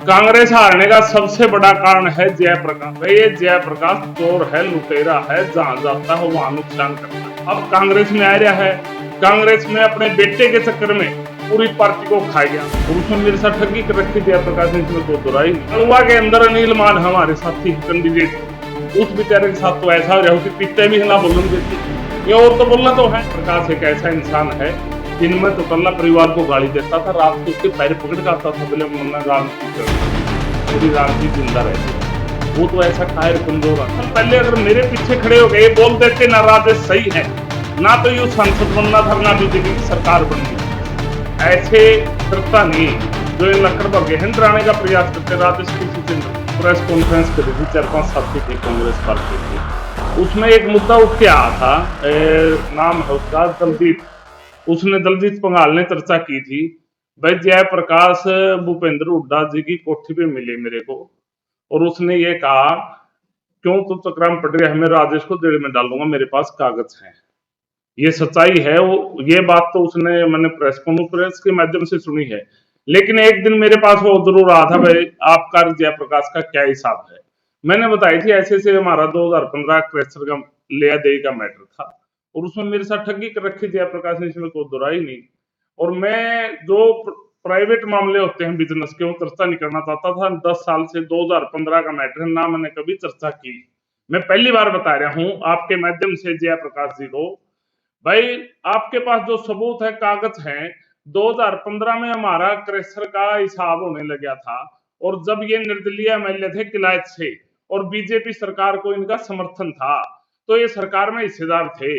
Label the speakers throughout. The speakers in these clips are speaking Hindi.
Speaker 1: कांग्रेस हारने का सबसे बड़ा कारण है जयप्रकाश। भाई ये जयप्रकाश चोर है, लुटेरा है, जहां जाता है वहां नुकसान करता है। अब कांग्रेस में आ रहा है, कांग्रेस में अपने बेटे के चक्कर में पूरी पार्टी को खा गया और उसने मेरे साथ ठगी कर रखी जयप्रकाश ने, इसमें कोई बुराई नहीं। अलवा के अंदर अनिल मान हमारे साथी कैंडिडेट, उस बेचारे के साथ तो ऐसा हो रहा है पीछे भी हिला बोलने देती। ये और तो बोलना तो है। प्रकाश एक ऐसा इंसान है दिन में तो तल्ला परिवार को गाली देता था, रात को उसके पैर पकड़ के आता था, बोले मुन्ना राजनीति पूरी राजनीति जिंदा रहती। वो तो ऐसा कायर कमजोर है। पहले अगर मेरे पीछे खड़े हो गए बोल देते ना राजेश सही है, ना तो यू संसद बनना था, ना बीजेपी की सरकार बननी। ऐसे करता नहीं जो इन लकड़ पर गहन डराने का प्रयास करते। राजेश किसी दिन प्रेस कॉन्फ्रेंस करी थी, 4-5 साथी थे कांग्रेस पार्टी के, उसमें एक मुद्दा उठ के आया था, नाम है उसका दलजीत। उसने दलजीत पंघाल ने चर्चा की थी, भाई जयप्रकाश भूपेंद्र हुड्डा जी की कोठी पे मिले मेरे को और उसने ये कहा क्यों तो चक्राम पड़ रहा है, मैं राजेश को जेल में डालूंगा, मेरे पास कागज हैं। ये सच्चाई है। वो ये बात तो उसने मैंने प्रेस कॉन्फ्रेंस के माध्यम से सुनी है, लेकिन एक दिन मेरे पास वो जरूर रहा था, भाई आपका जयप्रकाश का क्या हिसाब है। मैंने बताई थी ऐसे से हमारा 2015 क्रेशर का लिया दे का मैटर था और उसमें मेरे साथ ठगी कर रखी जयप्रकाश ने, इसमें कोई दुराई नहीं। और मैं जो प्राइवेट मामले होते हैं बिजनेस के, वो चर्चा नहीं करना चाहता था 10 साल से। 2015 का मैटर है ना, मैंने कभी चर्चा की। मैं पहली बार बता रहा हूं आपके माध्यम से जयप्रकाश जी को, भाई आपके पास जो सबूत है, कागज हैं। 2015 में हमारा क्रेशर का हिसाब होने लगा था और जब ये निर्दलीय एमएलए थे किलायत से और बीजेपी सरकार को इनका समर्थन था, तो ये सरकार में हिस्सेदार थे।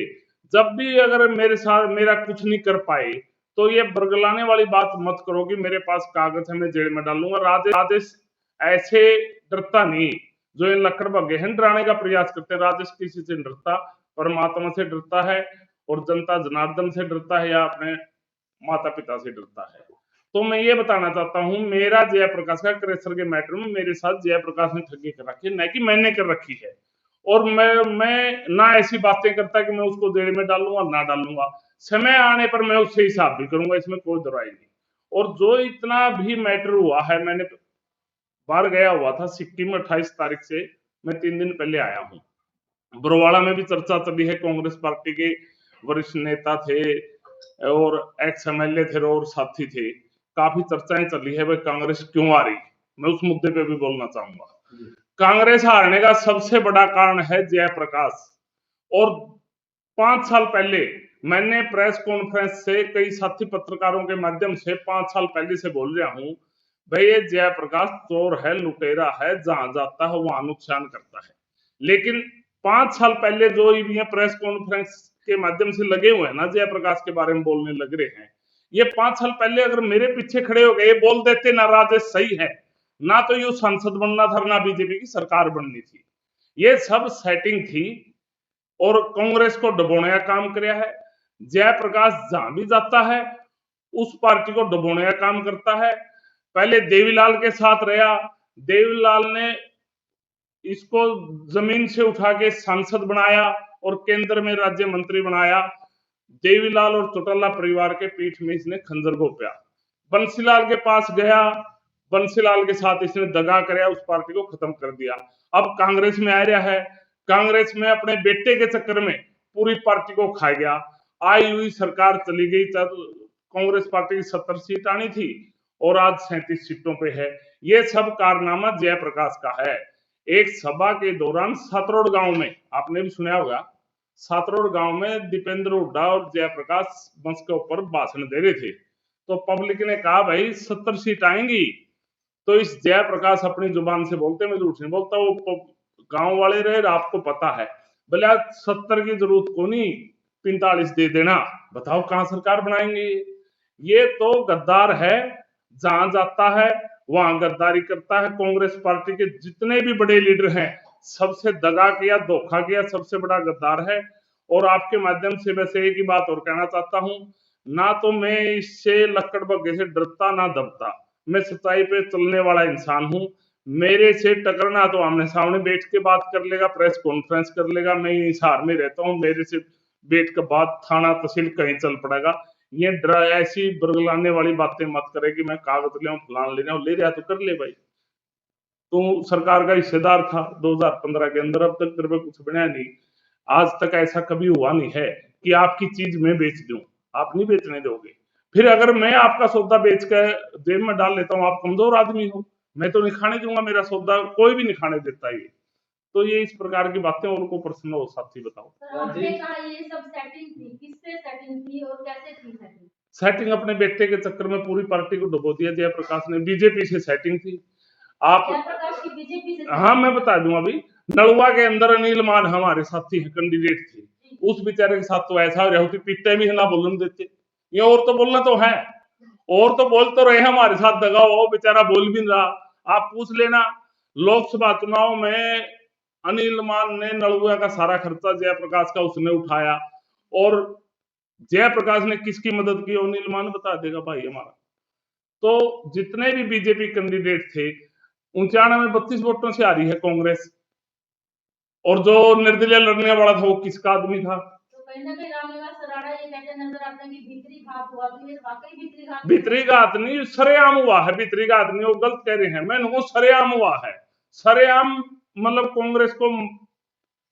Speaker 1: जब भी अगर मेरे साथ मेरा कुछ नहीं कर पाए तो ये बरगलाने वाली बात मत करो कि मेरे पास कागज है मैं जेल में डालूंगा। राजेश ऐसे डरता नहीं जो इन लकड़ पर गहन डराने का प्रयास करते। राजेश किसी से डरता, परमात्मा से डरता है और जनता जनार्दन से डरता है या अपने माता पिता से डरता है। तो मैं ये बताना चाहता हूं, मेरा जयप्रकाश का क्रेशर के मैटर में मेरे साथ जयप्रकाश ने ठगी कर रखी है, न कि मैंने कर रखी है। और मैं ना ऐसी बातें करता कि मैं उसको जेल में डालूंगा ना डालूंगा, समय आने पर मैं उससे हिसाब भी करूंगा, इसमें कोई दुराई नहीं। और जो इतना भी मैटर हुआ है, मैंने बाहर गया हुआ था सिक्किम में 28 तारीख से, मैं 3 दिन पहले आया हूँ। बरवाड़ा में भी चर्चा चली है, कांग्रेस पार्टी के वरिष्ठ नेता थे और एक्स एमएलए थे और साथी थे, काफी चर्चाएं चली है भाई कांग्रेस क्यों आ रही। मैं उस मुद्दे पे भी बोलना चाहूंगा। कांग्रेस हारने का सबसे बड़ा कारण है जयप्रकाश। और 5 साल पहले मैंने प्रेस कॉन्फ्रेंस से कई साथी पत्रकारों के माध्यम से 5 साल पहले से बोल रहा हूं, भाई ये जयप्रकाश चोर है, लुटेरा है, जहां जाता है वहां नुकसान करता है। लेकिन 5 साल पहले जो ये प्रेस कॉन्फ्रेंस के माध्यम से लगे हुए हैं ना, जयप्रकाश के बारे में बोलने लग रहे हैं, ये 5 साल पहले अगर मेरे पीछे खड़े हो गए बोल देते ना राजेश सही है, ना तो यू संसद बनना था, ना बीजेपी की सरकार बननी थी। ये सब सेटिंग थी और कांग्रेस को डुबोने का काम किया है। जयप्रकाश जहां भी जाता है उस पार्टी को डुबोने का काम करता है। पहले देवीलाल के साथ रहा, देवीलाल ने इसको जमीन से उठा के सांसद बनाया और केंद्र में राज्य मंत्री बनाया। देवीलाल और चौटाला परिवार के पीठ में इसने खंजर घोंपा। बंसीलाल के पास गया, बंसीलाल के साथ इसने दगा कराया, उस पार्टी को खत्म कर दिया। अब कांग्रेस में आ रहा है, कांग्रेस में अपने बेटे के चक्कर में पूरी पार्टी को खा गया। आई हुई सरकार चली गई, तब कांग्रेस पार्टी की 70 सीट आनी थी और आज 37 सीटों पे है। ये सब कारनामा जयप्रकाश का है। एक सभा के दौरान सातरोड गांव में, आपने भी सुना होगा, सातरोड गांव में दीपेंद्र हुड्डा और जयप्रकाश मंच के ऊपर भाषण दे रहे थे, तो पब्लिक ने कहा भाई 70 सीट आएंगी। तो इस जयप्रकाश अपनी जुबान से बोलते, मैं झूठ नहीं बोलता, वो गांव वाले रहे, आपको पता है, बोले 70 की जरूरत को नहीं, 45 दे देना, बताओ कहां सरकार बनाएंगे। ये तो गद्दार है, जहां जाता है वहां गद्दारी करता है। कांग्रेस पार्टी के जितने भी बड़े लीडर हैं सबसे दगा किया, धोखा किया, सबसे बड़ा गद्दार है। और आपके माध्यम से वैसे एक ही बात और कहना चाहता हूं, ना तो मैं इससे लक्कड़ बग्गे से डरता ना दबता, मैं सच्चाई पे चलने वाला इंसान हूं। मेरे से टकरना तो आमने सामने बैठ के बात कर लेगा, प्रेस कॉन्फ्रेंस कर लेगा, मैं हिसार में रहता हूं, मेरे से बैठ के बात थाना तहसील कहीं चल पड़ेगा। ये ऐसी बरगलाने वाली बातें मत करे कि मैं कागज ले फलान ले रहा हूं, ले रहा तो कर ले भाई, तू सरकार का हिस्सेदार था 2015 के अंदर, अब तक तेरे पे कुछ बना नहीं। आज तक ऐसा कभी हुआ नहीं है कि आपकी चीज मैं बेच दूं, आप नहीं बेचने दोगे। फिर अगर मैं आपका सौदा बेच कर जेब में डाल लेता हूं, आप कमजोर आदमी हो, मैं तो नहीं खाने दूंगा मेरा सौदा, कोई भी नहीं खाने देता ये। तो ये इस प्रकार की बातें, और को प्रश्न हो साथी बताओ।
Speaker 2: आपने कहा ये सब सेटिंग थी, किससे सेटिंग थी और कैसे थी सेटिंग?
Speaker 1: सेटिंग अपने बेटे के चक्कर में पूरी पार्टी को डुबो दिया जयप्रकाश ने, बीजेपी से सेटिंग थी। आप
Speaker 2: जयप्रकाश की बीजेपी से?
Speaker 1: हाँ मैं बता दूं, अभी नलुआ के अंदर अनिल मान हमारे साथी है, कैंडिडेट थे, उस बेचारे के साथ तो ऐसा हो रहा कि पीते भी ना बोलने देते, ये और तो बोलना तो है, और तो बोल तो रहे हमारे साथ दगा हो, बेचारा बोल भी नहीं रहा। आप पूछ लेना, लोकसभा चुनाव में अनिल मान ने नलुआ का सारा खर्चा जयप्रकाश का उसने उठाया, और जयप्रकाश ने किसकी मदद की अनिल मान बता देगा भाई हमारा। तो जितने भी बीजेपी कैंडिडेट थे 91-32 वोटों से आ रही है कांग्रेस, और जो निर्दलीय लड़ने वाला था वो किसका आदमी था?
Speaker 2: तो कहीं ना कहीं रामनिवास सराड़ा ये कहते नजर आते हैं कि भीतरी घात हुआ, तो ये वाकई भीतरी घात?
Speaker 1: भीतरी घात नहीं, सरेआम हुआ है, भीतरी घात नहीं, वो गलत कह रहे हैं, मैं उनको सरेआम हुआ है, सरेआम मतलब कांग्रेस को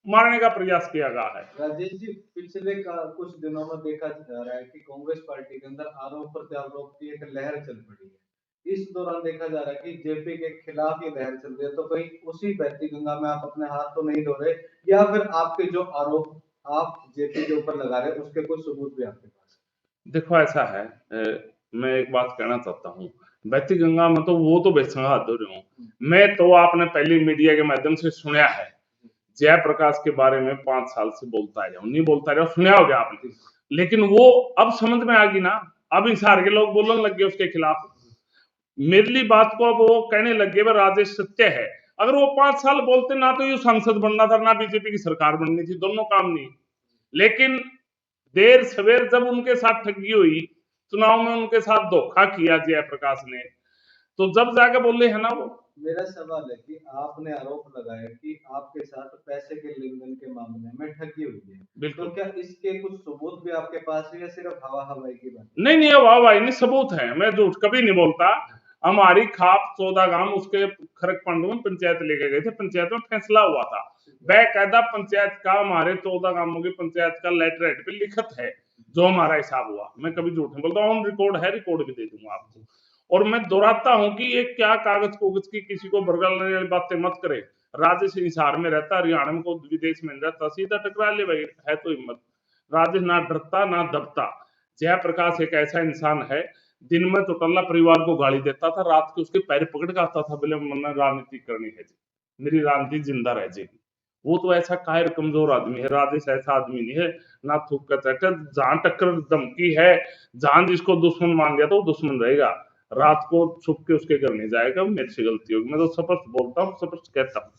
Speaker 1: मारने का प्रयास किया गया है।
Speaker 3: राजेश जी, पिछले कुछ दिनों में देखा जा रहा है कि कांग्रेस पार्टी के अंदर आरोप प्रत्यारोप की एक लहर चल पड़ी है। इस दौरान देखा जा रहा है कि जेपी के खिलाफ ये लहर चल रही है, तो कहीं उसी बहती गंगा में आप अपने हाथ तो नहीं धो रहे, या फिर आपके जो आरोप आप जेपी के ऊपर लगा रहे उसके कुछ सबूत भी आपके पास?
Speaker 1: देखो ऐसा है, मैं एक बात कहना चाहता हूँ, बहती गंगा में तो वो तो बेसंगा हाथ धो रहे हूँ, मैं तो आपने पहले मीडिया के माध्यम से सुना है जयप्रकाश के बारे में 5 साल से बोलता है, नहीं बोलता रहा, सुना होगा आपने, लेकिन वो अब समझ में आ गई ना, अब हिसार के लोग बोलने लग गए उसके खिलाफ, मेरी बात को अब वो कहने लग गए राजेश सत्य है। अगर वो 5 साल बोलते ना तो ये सांसद बनना था, ना बीजेपी की सरकार बननी थी, दोनों काम नहीं। लेकिन देर सवेर जब उनके साथ ठगी हुई, चुनाव में उनके साथ धोखा किया जयप्रकाश ने, तो जब जाके बोले है ना वो।
Speaker 3: मेरा सवाल है कि आपने आरोप लगाया कि आपके साथ पैसे के लेन देन के मामले में ठगी हुई है, तो क्या इसके कुछ सबूत भी आपके पास है या सिर्फ हवा हवाई की बात?
Speaker 1: नहीं नहीं, हवा हवाई नहीं, सबूत है, मैं झूठ कभी नहीं बोलता। हमारी खाप 14 गांव उसके खरक पांडु में पंचायत लेके गए थे, पंचायत में फैसला हुआ था, बेकायदा पंचायत का, हमारे 14 गांवों की पंचायत का लेटर हेड पे लिखत है जो हमारा हिसाब हुआ, मैं कभी झूठ नहीं बोलता, ऑन रिकॉर्ड है, रिकॉर्ड भी दे दूंगा आपको। और मैं दोहराता हूं कि ये क्या कागज कोगज की किसी को बरगलने वाली बातें मत करे। राजेश हिसार में रहता, हरियाणा में को विदेश में रहता, सीधा टकरा ले भाई, है तो हिम्मत। राजेश ना डरता ना दबता। जयप्रकाश एक ऐसा इंसान है, दिन में चौटल्ला परिवार को गाली देता था, रात को उसके पैर पकड़ के आता था, बोले मैंने राजनीति करनी है जी, मेरी राजनीति जिंदा रह जाएगी। वो तो ऐसा कायर कमजोर आदमी है, राजेश ऐसा आदमी नहीं है, ना थूक का चटे, जहां टक्कर धमकी है, जहां जिसको दुश्मन मान लिया तो वो दुश्मन रहेगा, रात को छुप के उसके घर नहीं जाएगा, मेरे से गलती होगी, मैं तो स्पष्ट बोलता हूँ, स्पष्ट कहता हूँ।